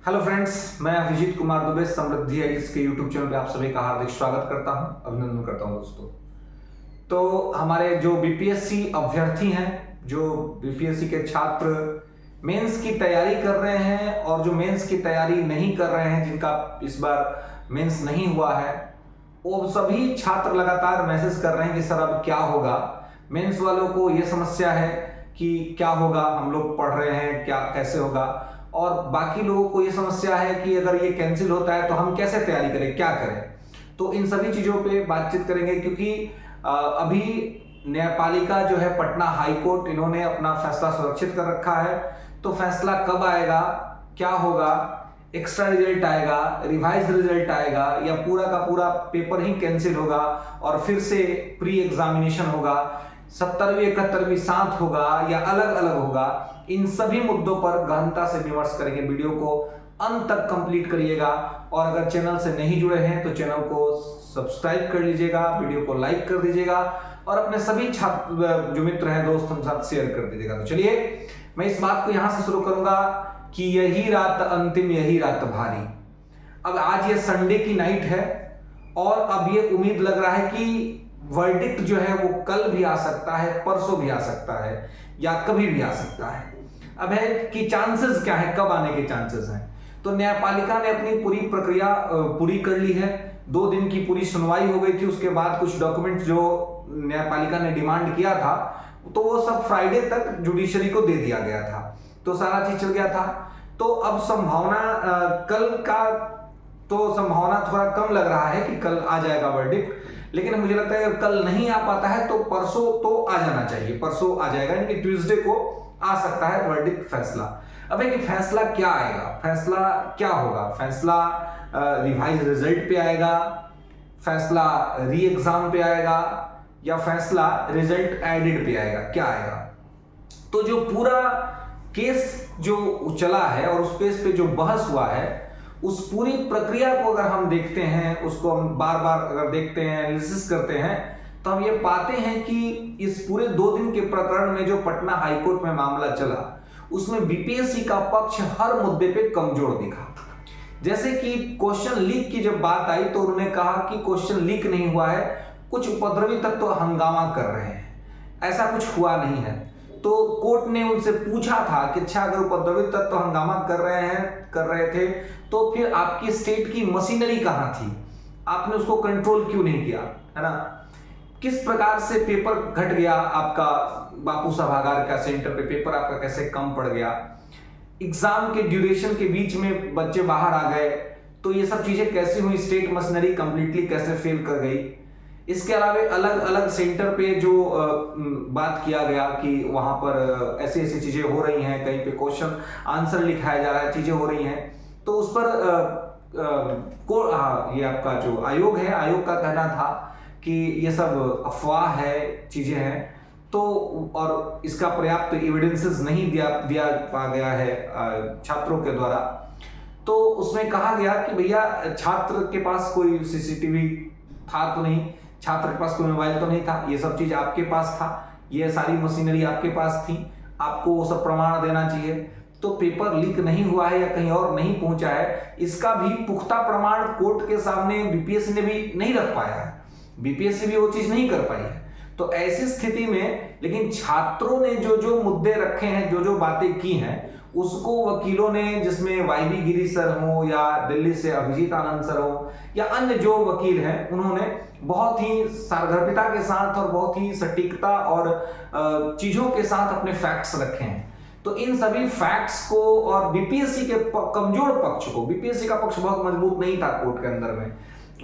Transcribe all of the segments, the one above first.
Hello friends, मैं अभिजीत कुमार दुबे समृद्धि IAS के YouTube channel पे आप सभी का हार्दिक स्वागत करता हूं, अभिनंदन करता हूं दोस्तों। तो हमारे जो बीपीएससी अभ्यर्थी हैं, जो बीपीएससी के छात्र मेंस की तैयारी कर रहे हैं और जो मेंस की तैयारी नहीं कर रहे हैं, जिनका इस बार मेंस नहीं हुआ है, वो सभी छात्र लगातार मैसेज कर रहे हैं कि सर अब क्या होगा। मेंस वालों को ये समस्या है कि क्या होगा, हम लोग पढ़ रहे हैं, क्या कैसे होगा, और बाकी लोगों को ये समस्या है कि अगर ये कैंसिल होता है तो हम कैसे तैयारी करें, क्या करें। तो इन सभी चीज़ों पे बातचीत करेंगे, क्योंकि अभी न्यायपालिका जो है पटना हाई कोर्ट, इन्होंने अपना फैसला सुरक्षित कर रखा है। तो फैसला कब आएगा, क्या होगा, एक्स्ट्रा रिजल्ट आएगा, रिवाइज रिजल्ट आएगा, या पूरा का पूरा पेपर ही कैंसिल होगा और फिर से प्री एग्जामिनेशन होगा, 70वीं 71वीं साथ होगा या अलग अलग होगा, इन सभी मुद्दों पर गहनता से विमर्श करेंगे। वीडियो को अंत तक कंप्लीट करिएगा और अगर चैनल से नहीं जुड़े हैं तो चैनल को सब्सक्राइब कर लीजिएगा, वीडियो को लाइक कर दीजिएगा और अपने सभी छात्र जो मित्र हैं, दोस्त, उनके साथ शेयर कर दीजिएगा। तो चलिए मैं इस बात को यहां से शुरू करूंगा कि यही रात अंतिम, यही रात भारी। अब आज ये संडे की नाइट है और अब ये उम्मीद लग रहा है कि वर्डिक्ट जो है वो कल भी आ सकता है, परसों भी आ सकता है या कभी भी आ सकता है। अब है कि चांसेस क्या है, कब आने के चांसेस हैं। तो न्यायपालिका ने अपनी पूरी प्रक्रिया पूरी कर ली है। 2 दिन की पूरी सुनवाई हो गई थी, उसके बाद कुछ डॉक्यूमेंट जो न्यायपालिका ने डिमांड किया था तो वो सब फ्राइडे तक जुडिशरी को दे दिया गया था, तो सारा चीज चल गया था। तो अब संभावना कल का तो संभावना थोड़ा कम लग रहा है कि कल आ जाएगा वर्डिक्ट, लेकिन मुझे लगता है अगर कल नहीं आ पाता है तो परसों तो आ जाना चाहिए, परसों आ जाएगा, यानी कि ट्यूसडे को आ सकता है वर्डिक्ट, फैसला। अब है कि फैसला क्या आएगा, फैसला क्या होगा, फैसला रिवाइज रिजल्ट पे आएगा, फैसला री एग्जाम पे आएगा, या फैसला रिजल्ट एडेड पे आएगा, क्या आएगा। तो जो पूरा केस जो चला है और उस केस पे जो बहस हुआ है, उस पूरी प्रक्रिया को अगर हम देखते हैं, उसको हम बार बार अगर देखते हैं, एनालिसिस करते हैं, तो हम ये पाते हैं कि इस पूरे 2 दिन के प्रकरण में जो पटना हाईकोर्ट में मामला चला, उसमें बीपीएससी का पक्ष हर मुद्दे पे कमजोर दिखा। जैसे कि क्वेश्चन लीक की जब बात आई तो उन्होंने कहा कि क्वेश्चन लीक नहीं हुआ है, कुछ उपद्रवी तत्व तो हंगामा कर रहे हैं, ऐसा कुछ हुआ नहीं है। तो कोर्ट ने उनसे पूछा था कि अच्छा, अगर उपद्रवी तत्व तो हंगामा कर रहे थे तो फिर आपकी स्टेट की मशीनरी कहां थी, आपने उसको कंट्रोल क्यों नहीं किया, है ना। किस प्रकार से पेपर घट गया आपका, बापू सभागार का सेंटर पे पेपर आपका कैसे कम पड़ गया, एग्जाम के ड्यूरेशन के बीच में बच्चे बाहर आ गए, तो ये सब चीजें कैसे हुई, स्टेट मशीनरी कंप्लीटली कैसे फेल कर गई। इसके अलावा अलग अलग सेंटर पे जो बात किया गया कि वहां पर ऐसी ऐसी चीजें हो रही हैं, कहीं पे क्वेश्चन आंसर लिखाया जा रहा है, चीजें हो रही हैं, तो उस पर ये आपका जो आयोग है, आयोग का कहना था कि ये सब अफवाह है, चीजें हैं, तो और इसका पर्याप्त एविडेंसेस नहीं दिया पा गया है छात्रों के द्वारा। तो उसमें कहा गया कि भैया छात्र के पास कोई सीसीटीवी था तो नहीं, छात्र के पास कोई मोबाइल तो नहीं था, ये सब चीज आपके पास था, ये सारी मशीनरी आपके पास थी, आपको वो सब प्रमाण देना चाहिए। तो पेपर लीक नहीं हुआ है या कहीं और नहीं पहुंचा है, इसका भी पुख्ता प्रमाण कोर्ट के सामने बीपीएससी ने भी नहीं रख पाया है, बीपीएससी भी वो चीज नहीं कर पाई है। तो ऐसी स्थिति में लेकिन छात्रों ने जो जो मुद्दे रखे हैं, जो जो बातें की हैं, उसको वकीलों ने, जिसमें वाईबी गिरी सर हो या दिल्ली से अभिजीत आनंद सर हो या अन्य जो वकील हैं, उन्होंने बहुत ही सारगर्भिता के साथ और बहुत ही सटीकता और चीजों के साथ अपने फैक्ट्स रखे हैं। तो इन सभी फैक्ट्स को और बीपीएससी के कमजोर पक्ष को, बीपीएससी का पक्ष बहुत मजबूत नहीं था कोर्ट के अंदर में,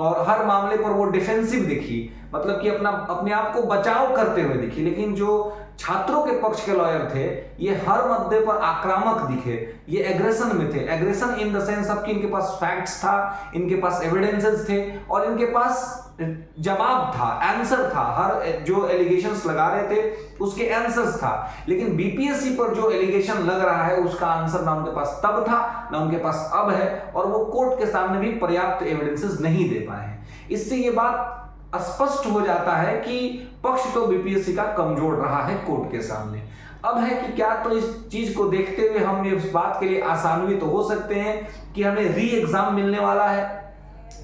और हर मामले पर वो डिफेंसिव दिखी, मतलब कि अपने आप को बचाव करते हुए दिखी। लेकिन जो छात्रों के पक्ष के लॉयर थे, ये हर मुद्दे पर आक्रामक दिखे, ये एग्रेशन में थे, aggression in the sense of कि इनके पास फैक्ट्स था, इनके पास एविडेंसेस थे और इनके पास जवाब था, आंसर था, हर जो एलिगेशंस लगा रहे थे उसके आंसर्स था। लेकिन बीपीएससी पर जो एलिगेशन लग रहा है उसका आंसर ना उनके पास तब था, ना उनके पास अब है, और वो कोर्ट के सामने भी पर्याप्त एविडेंसेस नहीं दे पाए हैं। इससे ये बात स्पष्ट हो जाता है कि पक्ष तो बीपीएससी का कमजोर रहा है कोर्ट के सामने। अब है कि क्या तो इस चीज को देखते हुए हम इस बात के लिए आशान्वित तो हो सकते हैं कि हमें री एग्जाम मिलने वाला है,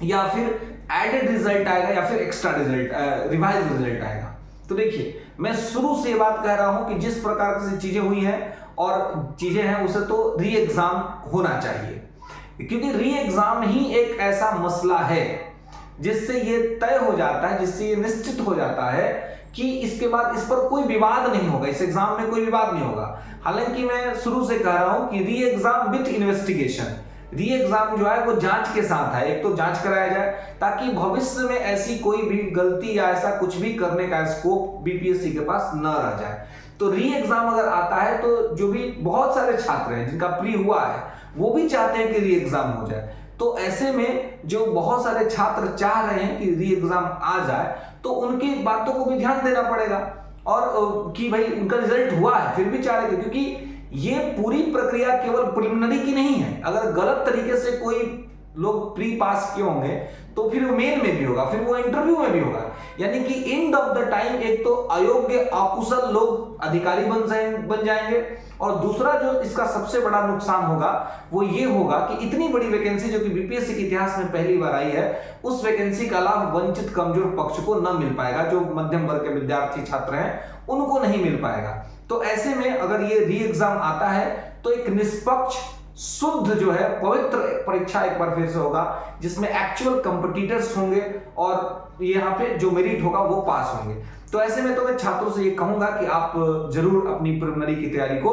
या फिर एडेड रिजल्ट आएगा, या फिर एक्स्ट्रा रिजल्ट रिवाइज रिजल्ट आएगा। तो देखिए, मैं शुरू से ये बात कह रहा हूं कि जिस प्रकार से चीजें हुई हैं और चीजें हैं उसे तो री एग्जाम होना चाहिए, क्योंकि री एग्जाम ही एक ऐसा मसला है जिससे ये तय हो जाता है, जिससे ये निश्चित हो जाता है कि इसके बाद इस पर कोई विवाद नहीं होगा, इस एग्जाम में कोई विवाद नहीं होगा। हालांकि मैं शुरू से कह रहा हूं कि री एग्जाम विथ इन्वेस्टिगेशन, री एग्जाम जो है वो जांच के साथ है। एक तो जांच कराया जाए ताकि भविष्य में ऐसी कोई भी गलती या ऐसा कुछ भी करने का स्कोप बीपीएससी के पास न रह जाए। तो री एग्जाम अगर आता है तो जो भी बहुत सारे छात्र हैं जिनका प्री हुआ है वो भी चाहते हैं कि री एग्जाम हो जाए। तो ऐसे में जो बहुत सारे छात्र चाह रहे हैं कि री एग्जाम आ जाए, तो उनकी बातों को भी ध्यान देना पड़ेगा, और कि भाई उनका रिजल्ट हुआ है फिर भी चाह रहे थे, क्योंकि ये पूरी प्रक्रिया केवल प्रिलिमिनरी की नहीं है। अगर गलत तरीके से कोई लोग प्री पास किए होंगे तो फिर वो मेन में भी होगा, फिर वो इंटरव्यू में भी होगा, यानी कि एंड ऑफ द टाइम एक तो अयोग्य अकुशल लोग अधिकारी बन जाएंगे, और दूसरा जो इसका सबसे बड़ा नुकसान होगा वो ये होगा कि इतनी बड़ी वैकेंसी जो कि बीपीएससी के इतिहास में पहली बार आई है, उस वैकेंसी का लाभ वंचित कमजोर पक्ष को न मिल पाएगा। जो मध्यम वर्ग के विद्यार्थी छात्र हैं उनको नहीं मिल पाएगा। तो ऐसे में अगर ये री एग्जाम आता है तो एक निष्पक्ष शुद्ध जो है पवित्र परीक्षा एक बार फिर से होगा, जिसमें एक्चुअल कंपटीटर्स होंगे और यहाँ पे जो मेरिट होगा वो पास होंगे। तो ऐसे में तो मैं छात्रों से ये कहूंगा कि आप जरूर अपनी प्रिलिमिनरी की तैयारी को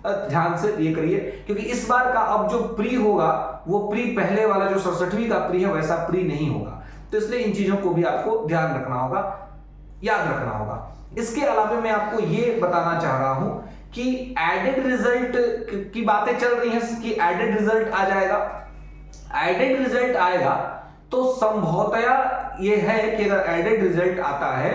ध्यान से ये करिए, क्योंकि इस बार का अब जो प्री होगा वो प्री पहले वाला जो 67वीं का प्री है वैसा प्री नहीं होगा। तो इसलिए इन चीजों को भी आपको ध्यान रखना होगा, याद रखना होगा। इसके अलावा मैं आपको ये बताना चाह रहा हूं कि एडेड रिजल्ट की बातें चल रही हैं कि एडेड रिजल्ट आ जाएगा। एडेड रिजल्ट आएगा तो संभवतया ये है कि अगर एडेड रिजल्ट आता है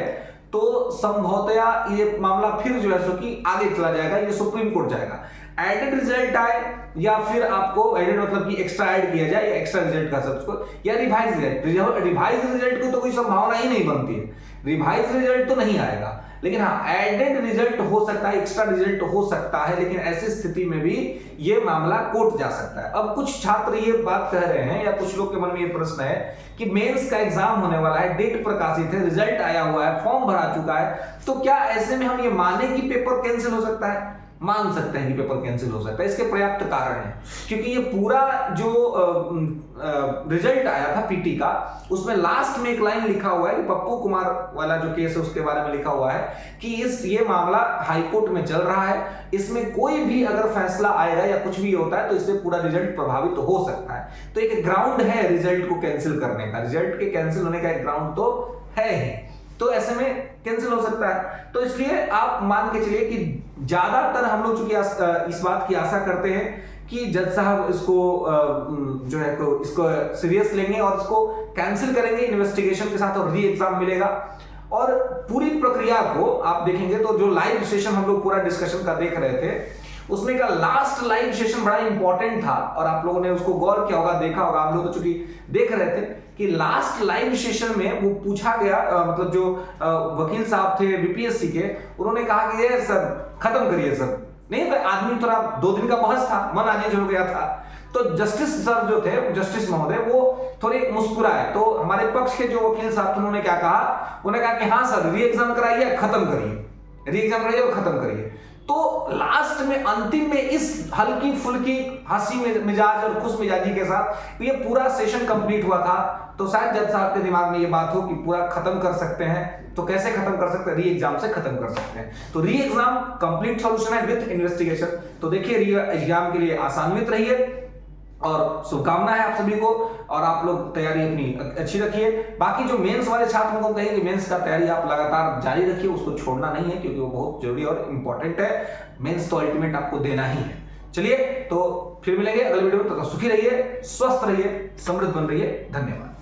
तो संभवतया ये मामला फिर जो है सो कि आगे चला जाएगा, ये सुप्रीम कोर्ट जाएगा। एडेड रिजल्ट आए या फिर आपको एडेड मतलब कि एक्स्ट्रा ऐड किया जाए, या एक्स्ट्रा रिजल्ट का सबको, या रिवाइज रिजल्ट। रिवाइज रिजल्ट की तो कोई संभावना ही नहीं बनती है, रिवाइज रिजल्ट तो नहीं आएगा, लेकिन हाँ एडेड रिजल्ट हो सकता है, एक्स्ट्रा रिजल्ट हो सकता है। लेकिन ऐसी स्थिति में भी ये मामला कोर्ट जा सकता है। अब कुछ छात्र ये बात कह रहे हैं या कुछ लोग के मन में ये प्रश्न है कि मेंस का एग्जाम होने वाला है, डेट प्रकाशित है, रिजल्ट आया हुआ है, फॉर्म भरा चुका है, तो क्या ऐसे में हम ये माने कि पेपर कैंसिल हो सकता है? मान सकते हैं कि पेपर कैंसिल हो सकता है। इसके पर्याप्त कारण है, क्योंकि ये पूरा जो रिजल्ट आया था पीटी का, उसमें लास्ट में एक लाइन लिखा हुआ है कि पप्पू कुमार वाला जो केस है उसके बारे में लिखा हुआ है कि ये मामला हाईकोर्ट में चल रहा है, इसमें कोई भी अगर फैसला आएगा या कुछ भी होता है तो इससे पूरा रिजल्ट प्रभावित हो सकता है। तो एक ग्राउंड है रिजल्ट को कैंसिल करने का, रिजल्ट के कैंसिल होने का एक ग्राउंड तो है ही। तो ऐसे में कैंसिल हो सकता है। तो इसलिए आप मान के चलिए कि ज्यादातर हम लोग चूंकि इस बात की आशा करते हैं कि जज साहब इसको जो है इसको सीरियस लेंगे और इसको कैंसिल करेंगे इन्वेस्टिगेशन के साथ, और री एग्जाम मिलेगा। और पूरी प्रक्रिया को आप देखेंगे तो जो लाइव सेशन हम लोग पूरा डिस्कशन का देख रहे थे, उसमें का लास्ट लाइव सेशन बड़ा इंपॉर्टेंट था, और आप लोगों ने उसको गौर किया होगा, देखा होगा। हम लोग तो चूंकि देख रहे थे कि लास्ट लाइव सेशन में वो पूछा गया, मतलब जो वकील साहब थे बीपीएससी के, उन्होंने कहा कि ये सर खत्म करिए सर, नहीं तो आदमी थोड़ा 2 दिन का बहस था, मन आजीज हो गया था। तो जस्टिस सर जो थे, जस्टिस महोदय, वो थोड़े मुस्कुराए। तो हमारे पक्ष के जो वकील साहब थे उन्होंने क्या कहा, उन्होंने कहा कि हाँ सर री एग्जाम कराइए, खत्म करिए, री एग्जाम कराइए और खत्म करिए। तो लास्ट में अंतिम में इस हल्की फुल्की हंसी मिजाज और खुश मिजाजी के साथ ये पूरा सेशन कंप्लीट हुआ था। तो शायद जज साहब के दिमाग में ये बात हो कि पूरा खत्म कर सकते हैं। तो कैसे खत्म कर सकते हैं? री एग्जाम से खत्म कर सकते हैं। तो री एग्जाम कंप्लीट सॉल्यूशन है विद इन्वेस्टिगेशन। तो देखिए री एग्जाम के लिए आसान्वित रहिए और शुभकामनाएं आप सभी को, और आप लोग तैयारी अपनी अच्छी रखिए। बाकी जो मेंस वाले छात्रों को कहें कि मेंस का तैयारी आप लगातार जारी रखिए, उसको छोड़ना नहीं है, क्योंकि वो बहुत जरूरी और इंपॉर्टेंट है। मेंस तो अल्टीमेट आपको देना ही है। चलिए तो फिर मिलेंगे अगले वीडियो में। तो सुखी रहिए, स्वस्थ रहिए, समृद्ध बन रहिए। धन्यवाद।